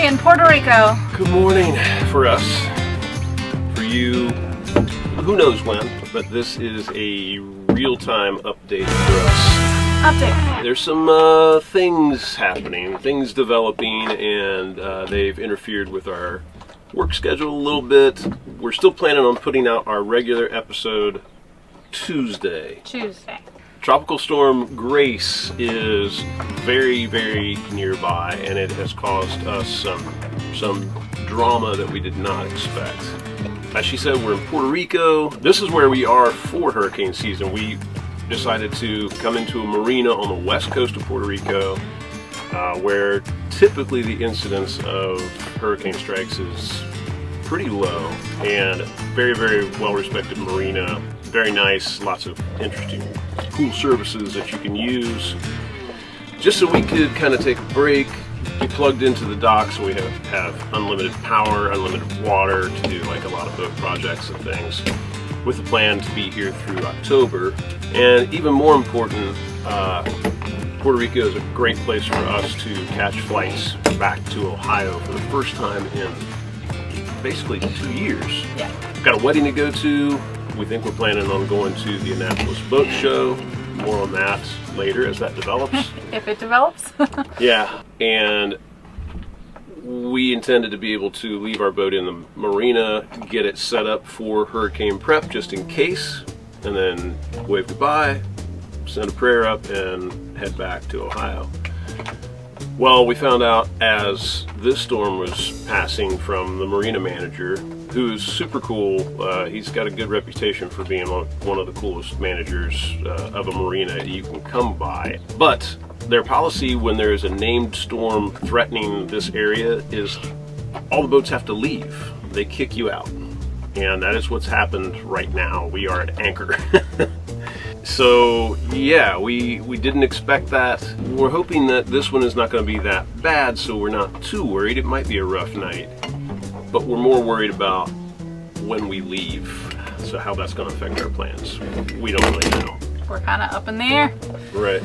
morning in Puerto Rico. Good morning for us. For you, who knows when, but this is a real-time update for us. Update. There's some things happening, things developing, and they've interfered with our work schedule a little bit. We're still planning on putting out our regular episode Tuesday. Tropical Storm Grace is very, very nearby, and it has caused us some drama that we did not expect. As she said, we're in Puerto Rico. This is where we are for hurricane season. We decided to come into a marina on the west coast of Puerto Rico, where typically the incidence of hurricane strikes is pretty low, and very, very well-respected marina. Very nice, lots of interesting, cool services that you can use. Just so we could kind of take a break, be plugged into the dock, so we have unlimited power, unlimited water to do like a lot of boat projects and things, with the plan to be here through October. And even more important, Puerto Rico is a great place for us to catch flights back to Ohio for the first time in basically 2 years. Yeah. We've got a wedding to go to. We think we're planning on going to the Annapolis Boat Show. More on that later as that develops. If it develops. Yeah, and we intended to be able to leave our boat in the marina, get it set up for hurricane prep just in case, and then wave goodbye, send a prayer up, and head back to Ohio. Well, we found out as this storm was passing from the marina manager, who's super cool. He's got a good reputation for being one of the coolest managers of a marina you can come by. But their policy when there is a named storm threatening this area is all the boats have to leave. They kick you out. And that is what's happened right now. We are at anchor. So yeah, we didn't expect that. We're hoping that this one is not going to be that bad, so we're not too worried. It might be a rough night, but we're more worried about when we leave, so how that's going to affect our plans. We don't really know. We're kind of up in the air. Right.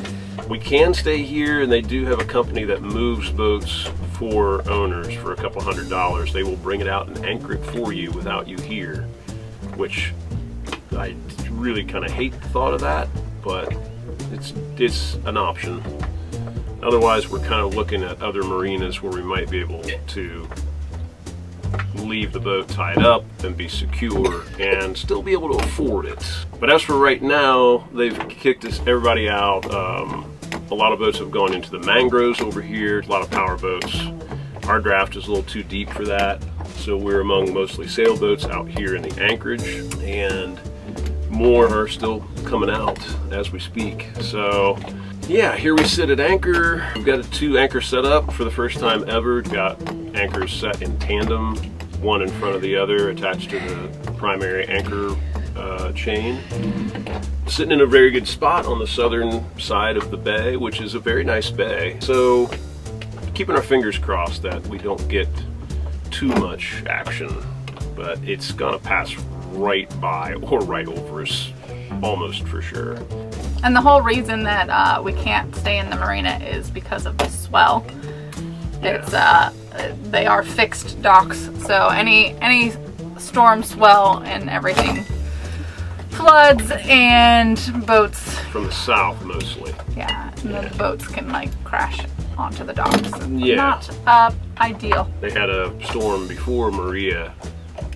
We can stay here, and they do have a company that moves boats for owners for a couple $100. They will bring it out and anchor it for you without you here, which I really kind of hate the thought of that, but it's an option. Otherwise, we're kind of looking at other marinas where we might be able to leave the boat tied up and be secure and still be able to afford it. But as for right now, they've kicked everybody out. A lot of boats have gone into the mangroves over here, a lot of power boats. Our draft is a little too deep for that, so we're among mostly sailboats out here in the anchorage, and more are still coming out as we speak. So yeah, here we sit at anchor. We've got 2 anchors set up for the first time ever. We've got anchors set in tandem, one in front of the other, attached to the primary anchor chain. Sitting in a very good spot on the southern side of the bay, which is a very nice bay. So keeping our fingers crossed that we don't get too much action, but it's gonna pass right by or right over us, almost for sure. And the whole reason that we can't stay in the marina is because of the swell. Yeah. It's they are fixed docks, so any storm swell and everything floods, and boats From the south mostly. Yeah, and the boats can like crash onto the docks. Yeah. Not ideal. They had a storm before Maria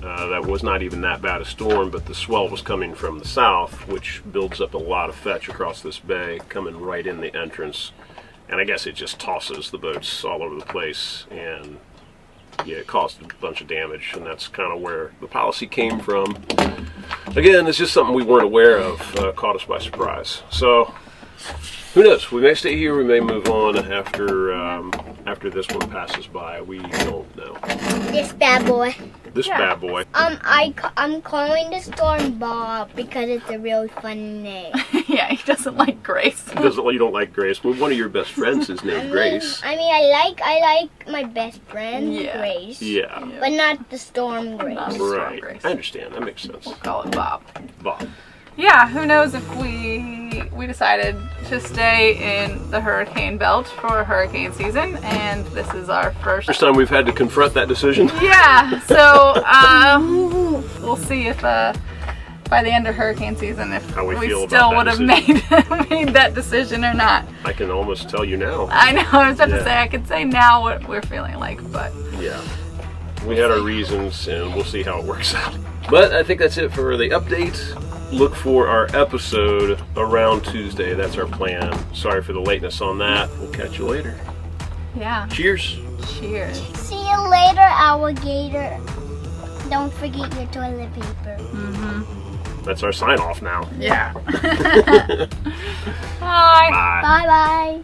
that was not even that bad a storm, but the swell was coming from the south, which builds up a lot of fetch across this bay, coming right in the entrance. And I guess it just tosses the boats all over the place, and yeah, it caused a bunch of damage, and that's kind of where the policy came from. Again, it's just something we weren't aware of, caught us by surprise. So who knows? We may stay here, we may move on after this one passes by. We don't know. This bad boy. This bad boy. I'm calling the storm Bob because it's a really fun name. Yeah, he doesn't like Grace. You don't like Grace. Well, one of your best friends is named Grace. I like my best friend, Grace. Yeah. But not the storm Grace. Not the storm Right. Grace. I understand. That makes sense. We'll call it Bob. Bob. Yeah, who knows if we decided to stay in the hurricane belt for hurricane season, and this is our first First time we've had to confront that decision. Yeah, so we'll see if by the end of hurricane season if How we we feel still about would that have made that decision or not. I can almost tell you now. I know, I was about Yeah. to say I could say now what we're feeling like, but Yeah. We had our reasons and we'll see how it works out. But I think that's it for the update. Look for our episode around Tuesday. That's our plan. Sorry for the lateness on that. We'll catch you later. yeah. Cheers. Cheers. See you later, alligator. Don't forget your toilet paper. That's our sign off now. Yeah. Bye. Bye. Bye bye.